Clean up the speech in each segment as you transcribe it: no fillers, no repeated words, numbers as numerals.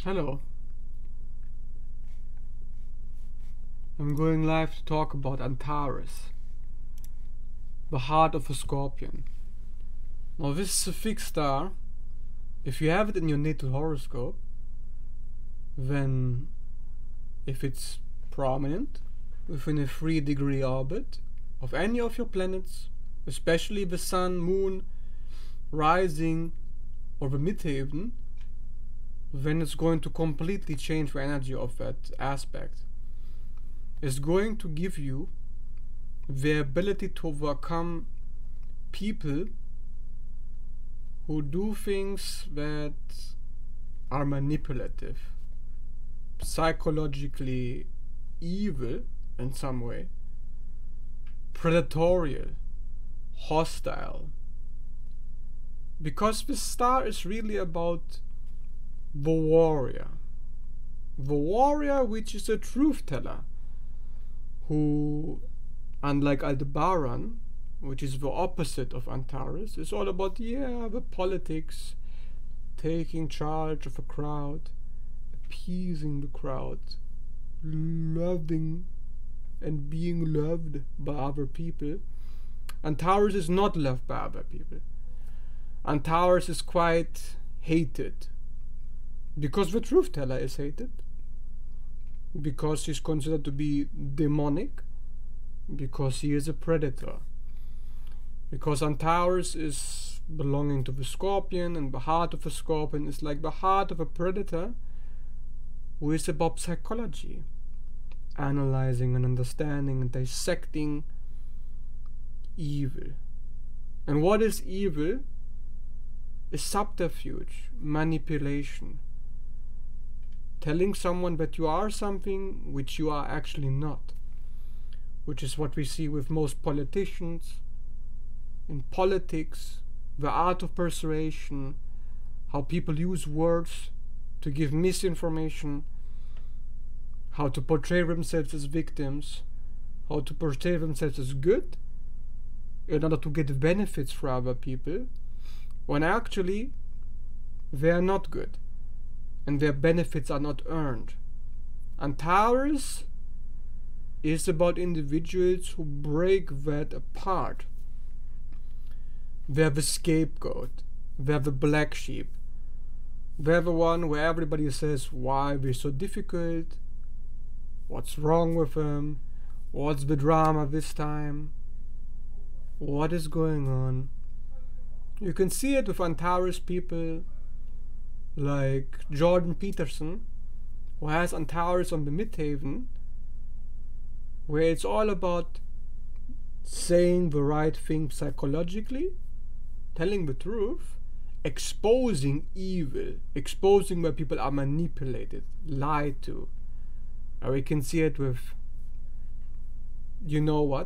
Hello, I'm going live to talk about Antares, the heart of a scorpion. Now, this is a fixed star. If you have it in your natal horoscope, then if it's prominent within a 3-degree orbit of any of your planets, especially the Sun, Moon, Rising, or the Midheaven, then it's going to completely change the energy of that aspect. It's going to give you the ability to overcome people who do things that are manipulative, psychologically evil in some way, predatory, hostile. Because this star is really about the warrior. The warrior, which is a truth teller, who, unlike Aldebaran, which is the opposite of Antares, is all about, the politics, taking charge of a crowd, appeasing the crowd, loving and being loved by other people. Antares is not loved by other people. Antares is quite hated, because the truth teller is hated, because he's considered to be demonic, because he is a predator, because Antares is belonging to the scorpion, and the heart of a scorpion is like the heart of a predator who is about psychology, analyzing and understanding and dissecting evil. And what is evil? Is subterfuge, manipulation, telling someone that you are something which you are actually not, which is what we see with most politicians. In politics, the art of persuasion, how people use words to give misinformation, how to portray themselves as victims, how to portray themselves as good in order to get benefits for other people, when actually they are not good and their benefits are not earned. Antares is about individuals who break that apart. They're the scapegoat, they're the black sheep, they're the one where everybody says why they're so difficult, what's wrong with them, what's the drama this time, what is going on. You can see it with Antares people like Jordan Peterson, who has Antares on the Midheaven, where it's all about saying the right thing psychologically, telling the truth, exposing evil, exposing where people are manipulated, lied to. And we can see it with, genderism,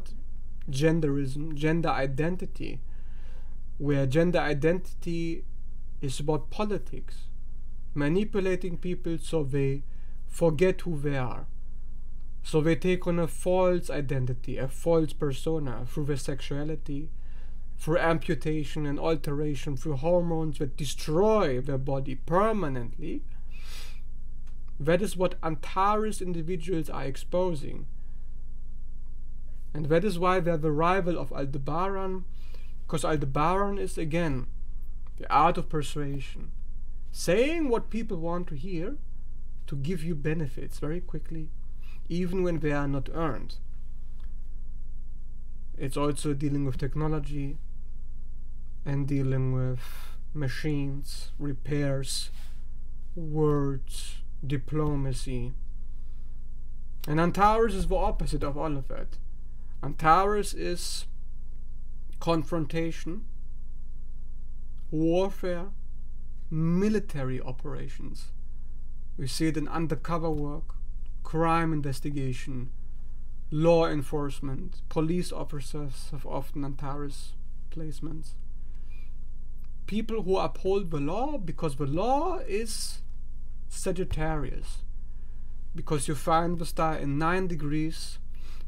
gender identity, where gender identity is about politics, manipulating people so they forget who they are, so they take on a false identity, a false persona through their sexuality, through amputation and alteration, through hormones that destroy their body permanently. That is what Antares individuals are exposing, and that is why they're the rival of Aldebaran, because Aldebaran is again the art of persuasion, saying what people want to hear to give you benefits very quickly, even when they are not earned. It's also dealing with technology and dealing with machines, repairs, words, diplomacy. And Antares is the opposite of all of that. Antares is confrontation, warfare, military operations. We see it in undercover work, crime investigation, law enforcement. Police officers have often Antares placements. People who uphold the law, because the law is Sagittarius. Because you find the star in 9 degrees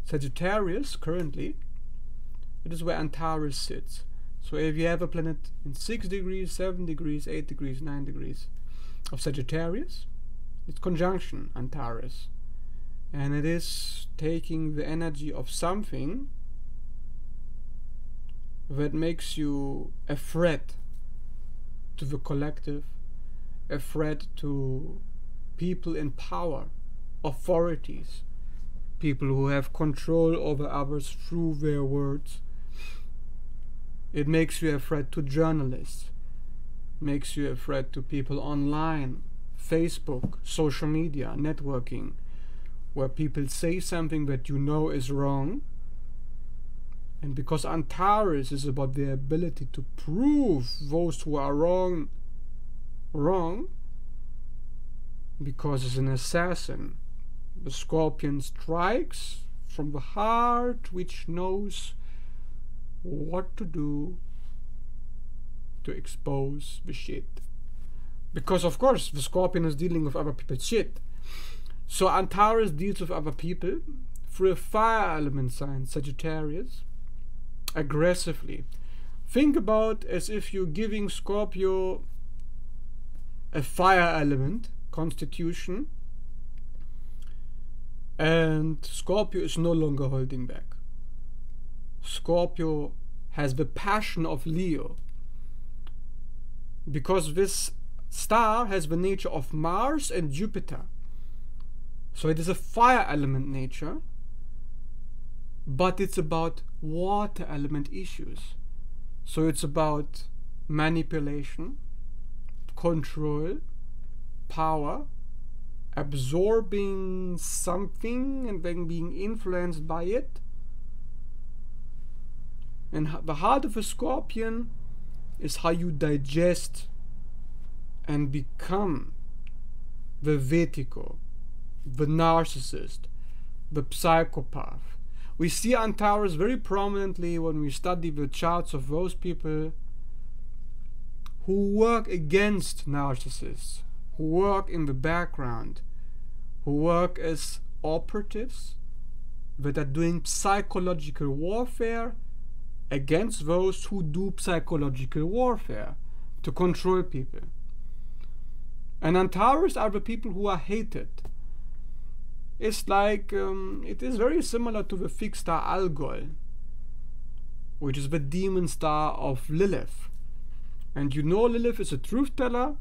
Sagittarius currently, it is where Antares sits. So if you have a planet in 6 degrees, 7 degrees, 8 degrees, 9 degrees of Sagittarius, It's conjunction Antares, and it is taking the energy of something that makes you a threat to the collective, a threat to people in power, authorities, people who have control over others through their words. It makes you a threat to journalists, makes you a threat to people online, Facebook, social media, networking, where people say something that you know is wrong. And because Antares is about the ability to prove those who are wrong, because it's an assassin, the scorpion strikes from the heart, which knows what to do to expose the shit. Because of course the scorpion is dealing with other people's shit. So Antares deals with other people through a fire element sign, Sagittarius, aggressively. Think about as if you're giving Scorpio a fire element constitution, and Scorpio is no longer holding back. Scorpio has the passion of Leo, because this star has the nature of Mars and Jupiter. So it is a fire element nature, but it's about water element issues. So it's about manipulation, control, power, absorbing something and then being influenced by it. And the heart of a scorpion is how you digest and become the vertigo, the narcissist, the psychopath. We see Antares very prominently when we study the charts of those people who work against narcissists, who work in the background, who work as operatives that are doing psychological warfare against those who do psychological warfare to control people. And Antares are the people who are hated. It's like, it is very similar to the fixed star Algol, which is the demon star of Lilith. And you know Lilith is a truth teller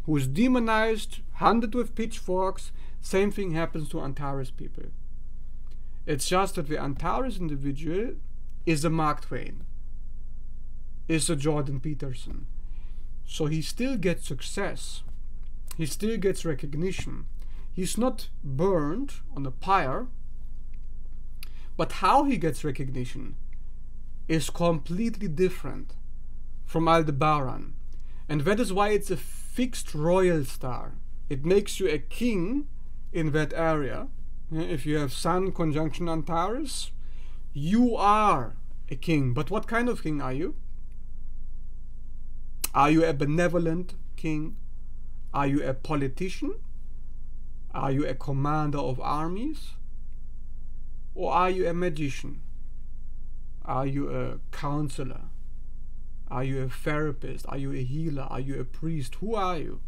who is demonized, hunted with pitchforks. Same thing happens to Antares people. It's just that the Antares individual is a Mark Twain, is a Jordan Peterson. So he still gets success. He still gets recognition. He's not burned on a pyre, but how he gets recognition is completely different from Aldebaran. And that is why it's a fixed royal star. It makes you a king in that area. If you have Sun conjunction Antares, you are a king. But what kind of king are you? Are you a benevolent king? Are you a politician? Are you a commander of armies? Or are you a magician? Are you a counselor? Are you a therapist? Are you a healer? Are you a priest? Who are you?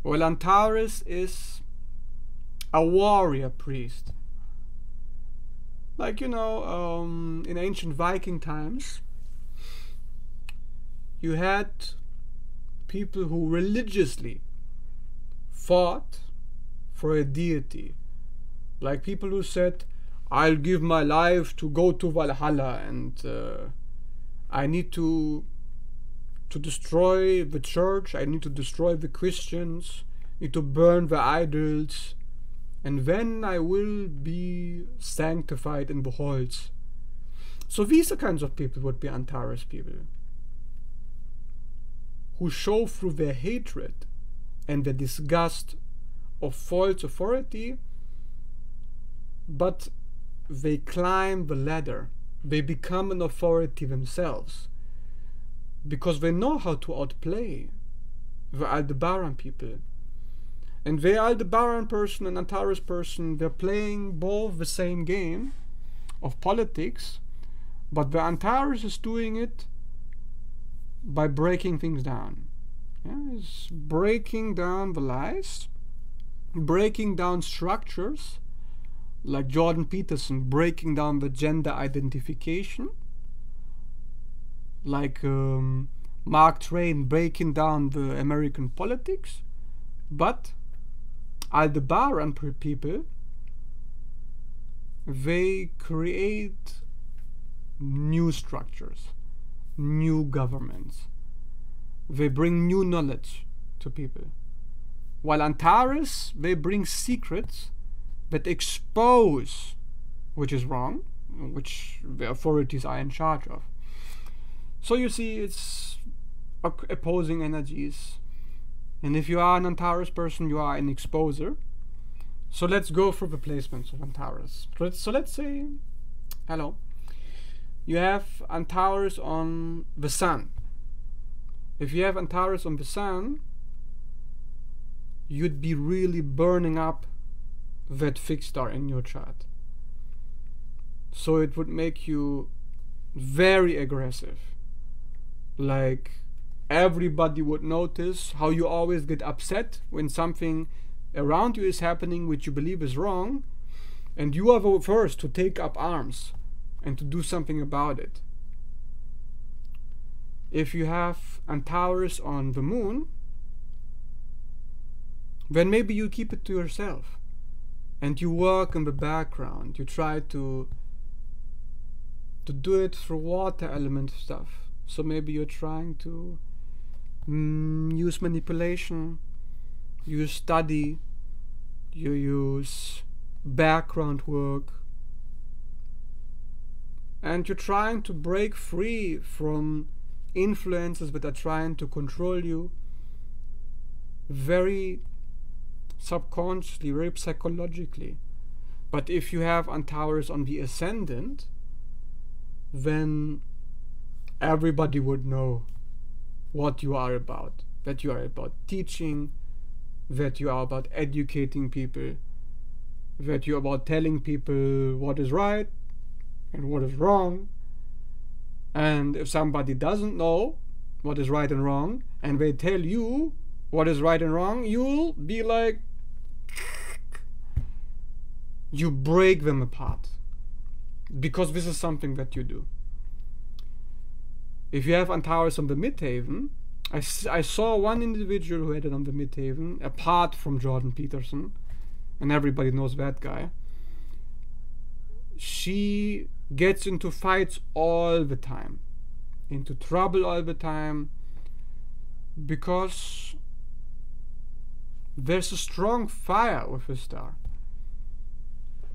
Well, Antares is a warrior priest. Like, you know, in ancient Viking times, you had people who religiously fought for a deity. Like people who said, I'll give my life to go to Valhalla, and I need to destroy the church, I need to destroy the Christians, need to burn the idols, and then I will be sanctified in the halls. So these are kinds of people would be Antares people, who show through their hatred and their disgust of false authority, but they climb the ladder. They become an authority themselves because they know how to outplay the Aldebaran people. And the Aldebaran person and Antares person, they're playing both the same game of politics, but the Antares is doing it by breaking things down. Yeah, it's breaking down the lies breaking down structures, like Jordan Peterson breaking down the gender identification, like Mark Twain breaking down the American politics. But Aldebaran people, they create new structures, new governments. They bring new knowledge to people. While Antares, they bring secrets that expose which is wrong, which the authorities are in charge of. So you see, it's opposing energies. And if you are an Antares person, you are an exposer. So let's go through the placements of Antares. So let's say, hello, you have Antares on the Sun. If you have Antares on the Sun, you'd be really burning up that fixed star in your chart. So it would make you very aggressive. Like, everybody would notice how you always get upset when something around you is happening which you believe is wrong, and you are the first to take up arms and to do something about it. If you have Antares on the Moon, then maybe you keep it to yourself and you work in the background. You try to do it through water element stuff. So maybe you're trying to use manipulation, you study, you use background work, and you're trying to break free from influences that are trying to control you very subconsciously, very psychologically. But if you have Antares on the ascendant, then everybody would know what you are about, that you are about teaching, that you are about educating people, that you are about telling people what is right and what is wrong. And if somebody doesn't know what is right and wrong, and they tell you what is right and wrong, you'll be like, you break them apart, because this is something that you do. If you have Antares on the midhaven, I saw one individual who had it on the midhaven, apart from Jordan Peterson, and everybody knows that guy. She gets into fights all the time, into trouble all the time, because there's a strong fire with the star.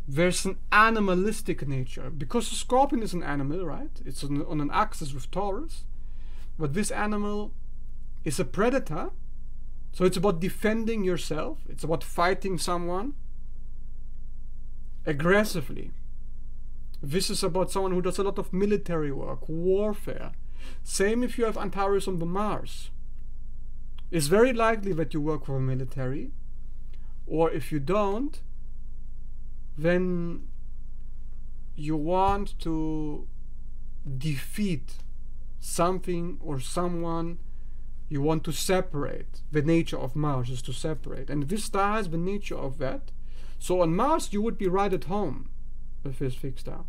There's an animalistic nature, because the scorpion is an animal, right? It's on an axis with Taurus, but this animal is a predator, so it's about defending yourself, it's about fighting someone aggressively. This is about someone who does a lot of military work, warfare. Same if you have Antares on the Mars. It's very likely that you work for the military, or if you don't, then you want to defeat something or someone. You want to separate. The nature of Mars is to separate, and this star has the nature of that. So on Mars you would be right at home with this fixed star.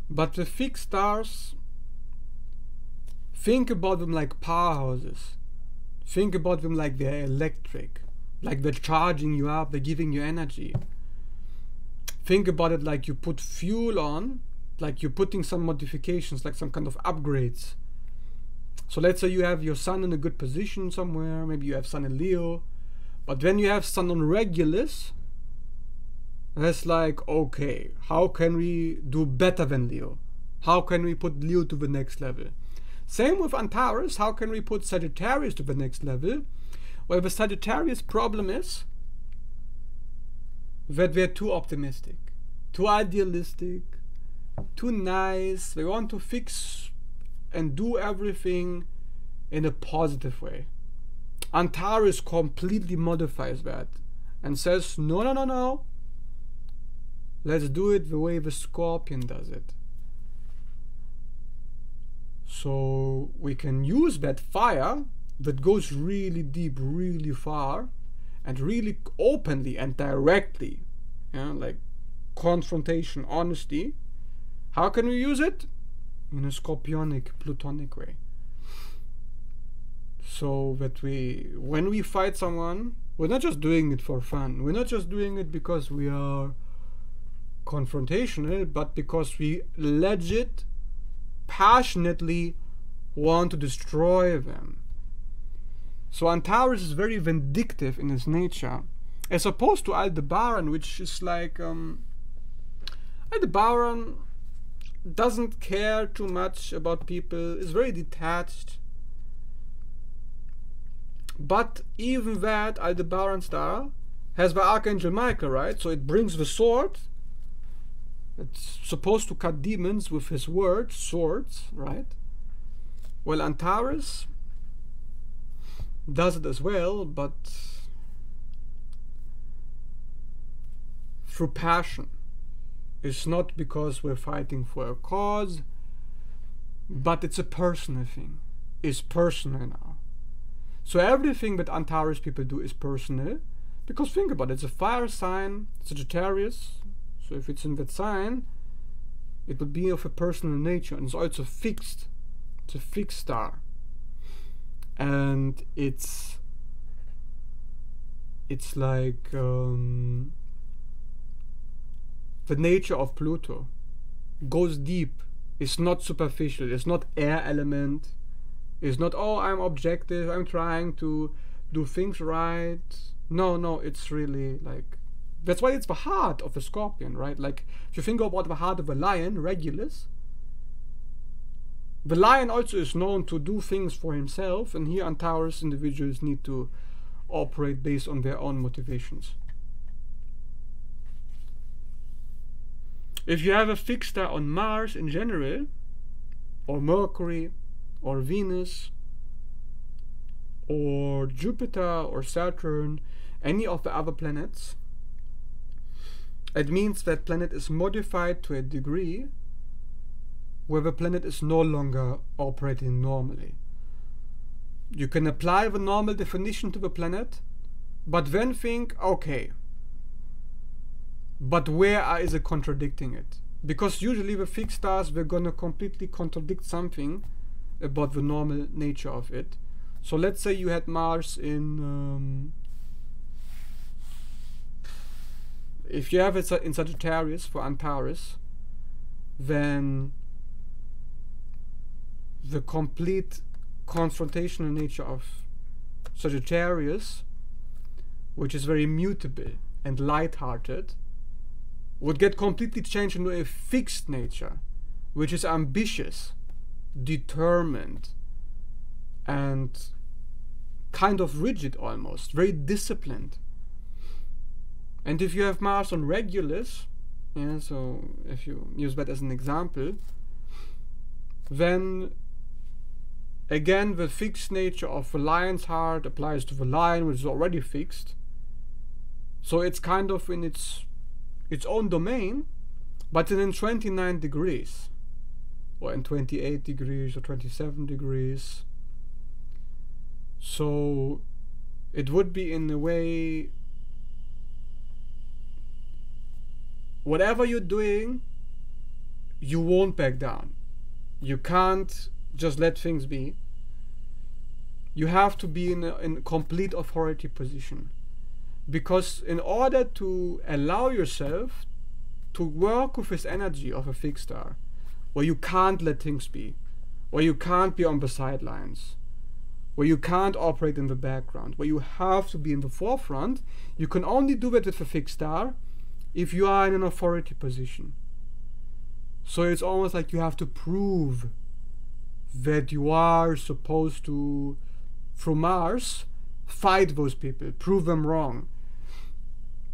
But the fixed stars, think about them like powerhouses. Think about them like they're electric, like they're charging you up, they're giving you energy. Think about it like you put fuel on, like you're putting some modifications, like some kind of upgrades. So let's say you have your sun in a good position somewhere, maybe you have sun in Leo, but when you have sun on Regulus, that's like, okay, how can we do better than Leo? How can we put Leo to the next level? Same with Antares, how can we put Sagittarius to the next level? Well, the Sagittarius problem is that they're too optimistic, too idealistic, too nice. They want to fix and do everything in a positive way. Antares completely modifies that and says, no, no, no, no. Let's do it the way the Scorpion does it. So we can use that fire that goes really deep, really far, and really openly and directly, like confrontation, honesty, how can we use it? In a scorpionic, plutonic way. So that when we fight someone, we're not just doing it for fun. We're not just doing it because we are confrontational, but because we legit, passionately want to destroy them. So Antares is very vindictive in his nature, as opposed to Aldebaran, which is like Aldebaran doesn't care too much about people, is very detached. But even that Aldebaran star has the Archangel Michael, right? So it brings the sword. It's supposed to cut demons with his word, swords, right? Well, Antares does it as well, but through passion. It's not because we're fighting for a cause, but it's a personal thing. It's personal now. So everything that Antares people do is personal, because think about it, it's a fire sign, Sagittarius, so if it's in that sign, it would be of a personal nature, and it's also fixed. It's a fixed star. And it's like the nature of Pluto goes deep. It's not superficial. It's not air element. It's not, oh, I'm objective, I'm trying to do things right. No, it's really like, that's why it's the heart of a scorpion, right? Like, if you think about the heart of a lion, Regulus, the lion also is known to do things for himself, and here Antares individuals need to operate based on their own motivations. If you have a fixed star on Mars in general, or Mercury, or Venus, or Jupiter, or Saturn, any of the other planets, it means that planet is modified to a degree where the planet is no longer operating normally. You can apply the normal definition to the planet, but then think, okay, but where is it contradicting it? Because usually the fixed stars, they're gonna completely contradict something about the normal nature of it. So let's say you had Mars in if you have it in Sagittarius for Antares, then the complete confrontational nature of Sagittarius, which is very mutable and light-hearted, would get completely changed into a fixed nature, which is ambitious, determined, and kind of rigid almost, very disciplined. And if you have Mars on Regulus, so if you use that as an example, then again the fixed nature of the lion's heart applies to the lion, which is already fixed. So it's kind of in its own domain, but in 29 degrees, or in 28 degrees, or 27 degrees. So it would be in a way, whatever you're doing, you won't back down. You can't just let things be. You have to be in a complete authority position. Because in order to allow yourself to work with this energy of a fixed star, where you can't let things be, where you can't be on the sidelines, where you can't operate in the background, where you have to be in the forefront, you can only do that with a fixed star if you are in an authority position. So it's almost like you have to prove that you are supposed to, through Mars, fight those people, prove them wrong.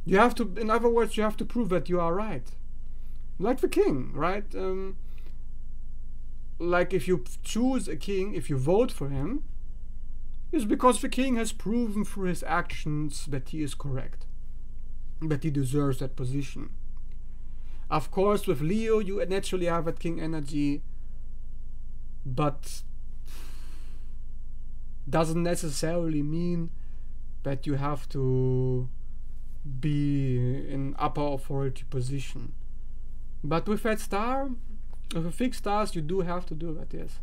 You have to, in other words, you have to prove that you are right. Like the king, right? Like if you choose a king, if you vote for him, it's because the king has proven through his actions that he is correct, that he deserves that position. Of course, with Leo, you naturally have that king energy, but doesn't necessarily mean that you have to be in upper authority position. But with that star, with a fixed stars, you do have to do that, yes.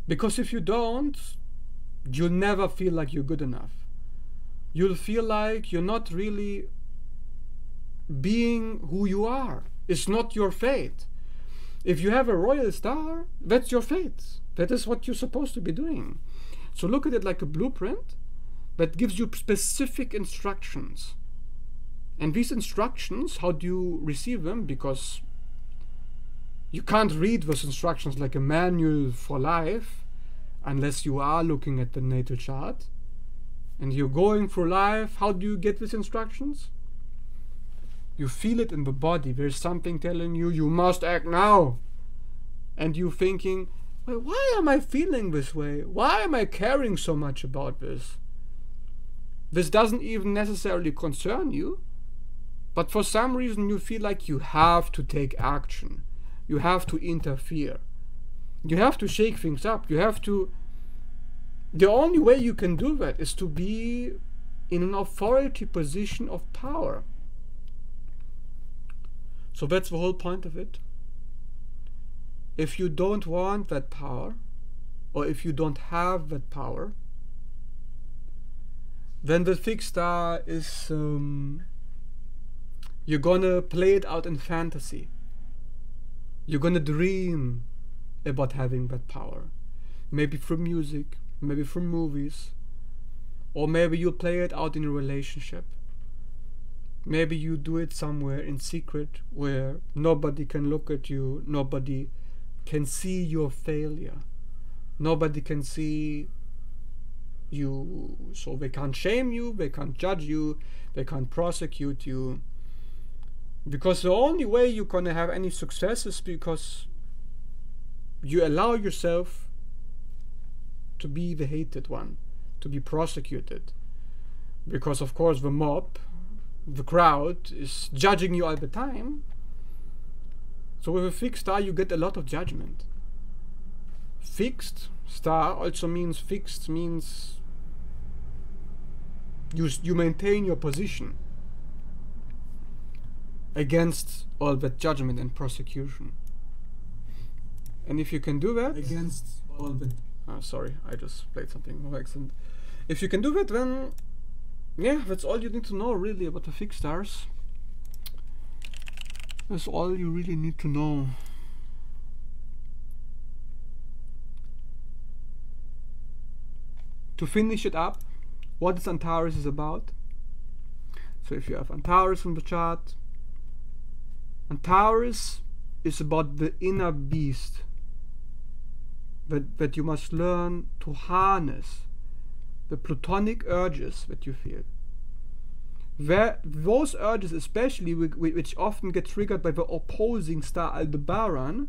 Because if you don't, you'll never feel like you're good enough. You'll feel like you're not really being who you are. It's not your fate. If you have a royal star, that's your fate. That is what you're supposed to be doing. So look at it like a blueprint that gives you specific instructions. And these instructions, how do you receive them? Because you can't read those instructions like a manual for life unless you are looking at the natal chart. And you're going through life. How do you get these instructions? You feel it in the body. There's something telling you, you must act now. And you're thinking, well, why am I feeling this way? Why am I caring so much about this? This doesn't even necessarily concern you, but for some reason you feel like you have to take action. You have to interfere. You have to shake things up. You have to... The only way you can do that is to be in an authority position of power. So that's the whole point of it. If you don't want that power, or if you don't have that power, then the fixed star is... you're gonna play it out in fantasy. You're gonna dream about having that power. Maybe through music, maybe through movies, or maybe you'll play it out in a relationship. Maybe you do it somewhere in secret where nobody can look at you, nobody can see your failure, nobody can see you, so they can't shame you, they can't judge you, they can't prosecute you. Because the only way you're gonna have any success is because you allow yourself to be the hated one, to be prosecuted. Because of course the mob, the crowd, is judging you all the time. So with a fixed star you get a lot of judgment. Fixed star also means, fixed means you maintain your position against all that judgment and prosecution. And if you can do that Against all the... sorry, I just played something by accident. If you can do that, then yeah, that's all you need to know really about the fixed stars. That's all you really need to know. To finish it up, what is Antares is about? So if you have Antares in the chart, Antares is about the inner beast that you must learn to harness, the plutonic urges that you feel. Those urges especially, which often get triggered by the opposing star Aldebaran,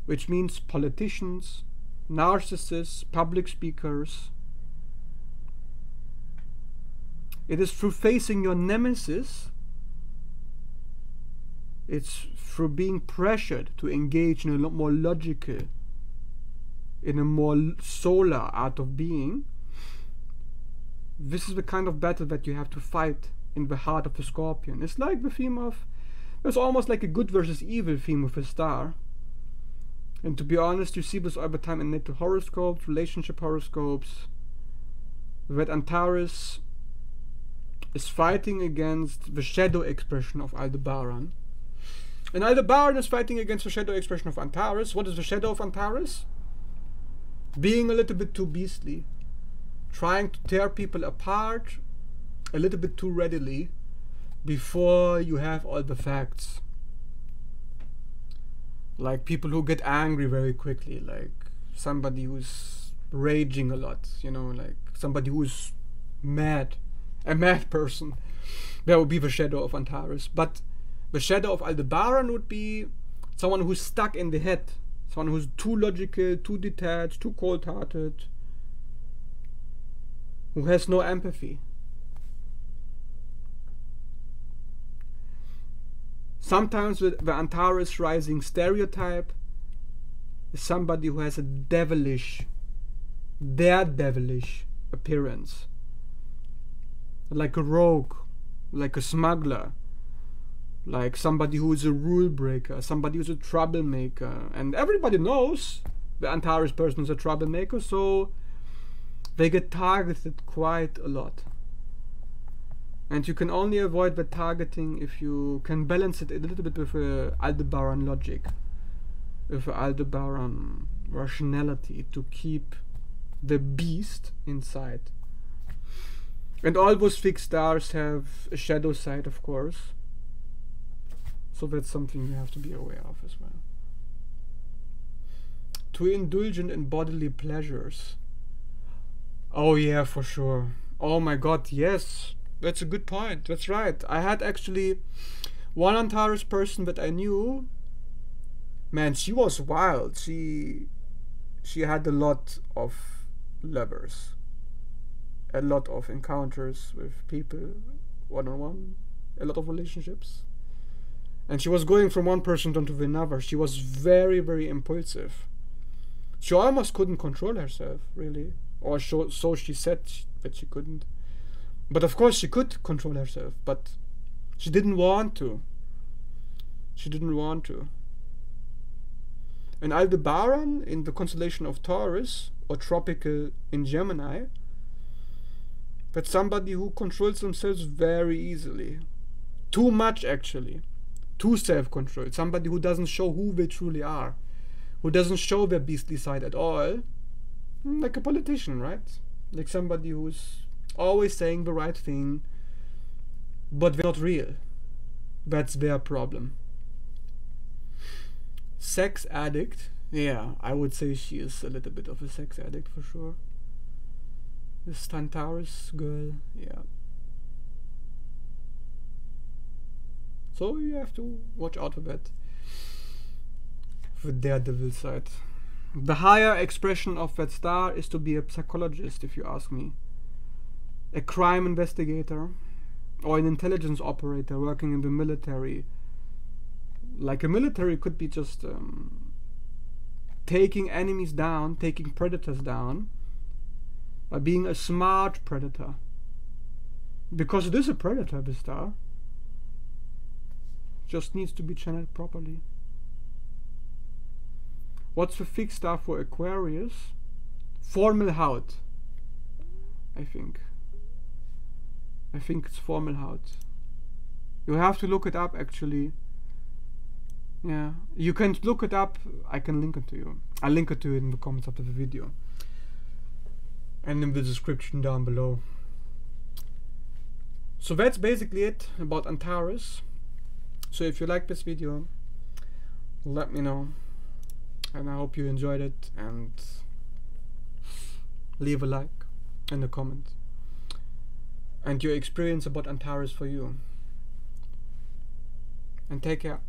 which means politicians, narcissists, public speakers. It is through facing your nemesis, it's through being pressured to engage in a lot more logical, in a more solar art of being. This is the kind of battle that you have to fight in the heart of the Scorpion. It's like the theme of... It's almost like a good versus evil theme with a star. And to be honest, you see this all the time in natal horoscopes, relationship horoscopes, that Antares is fighting against the shadow expression of Aldebaran. And Aldebaran is fighting against the shadow expression of Antares. What is the shadow of Antares? Being a little bit too beastly. Trying to tear people apart a little bit too readily before you have all the facts. Like people who get angry very quickly, like somebody who's raging a lot, you know, like somebody who's mad, a mad person. That would be the shadow of Antares. But the shadow of Aldebaran would be someone who's stuck in the head, someone who's too logical, too detached, too cold-hearted, who has no empathy. Sometimes the Antares rising stereotype is somebody who has a daredevilish appearance. like a rogue, like a smuggler, like somebody who is a rule breaker, somebody who's a troublemaker. And everybody knows the Antares person is a troublemaker, so they get targeted quite a lot. And you can only avoid the targeting if you can balance it a little bit with Aldebaran logic, with Aldebaran rationality, to keep the beast inside. And all those fixed stars have a shadow side, of course. So that's something you have to be aware of as well. Too indulgent in bodily pleasures. Oh yeah, for sure. Oh my god, yes. That's a good point. That's right. I had actually one Antares person that I knew. Man, she was wild. She had a lot of lovers. A lot of encounters with people, one-on-one, a lot of relationships. And she was going from one person to another. She was very, very impulsive. She almost couldn't control herself, really. Or so she said that she couldn't. But of course she could control herself, but she didn't want to. She didn't want to. And Aldebaran in the constellation of Taurus, or tropical in Gemini, that's somebody who controls themselves very easily. Too much, actually. Too self-controlled. Somebody who doesn't show who they truly are. Who doesn't show their beastly side at all. Like a politician, right? Like somebody who's always saying the right thing, but they're not real. That's their problem. Sex addict. Yeah, I would say she is a little bit of a sex addict for sure. This Antares girl, yeah. So you have to watch out for that. For daredevil side. The higher expression of that star is to be a psychologist, if you ask me. A crime investigator, or an intelligence operator working in the military. Like a military could be just taking enemies down, taking predators down, by being a smart predator. Because it is a predator, the star. Just needs to be channeled properly. What's the fixed star for Aquarius? Formelhaut, I think. I think it's Formelhaut. You have to look it up, actually. Yeah, you can look it up. I can link it to you. I'll link it to you in the comments after the video. And in the description down below. So that's basically it about Antares. So if you like this video, let me know. And I hope you enjoyed it, and leave a like and a comment. And your experience about Antares for you. And take care.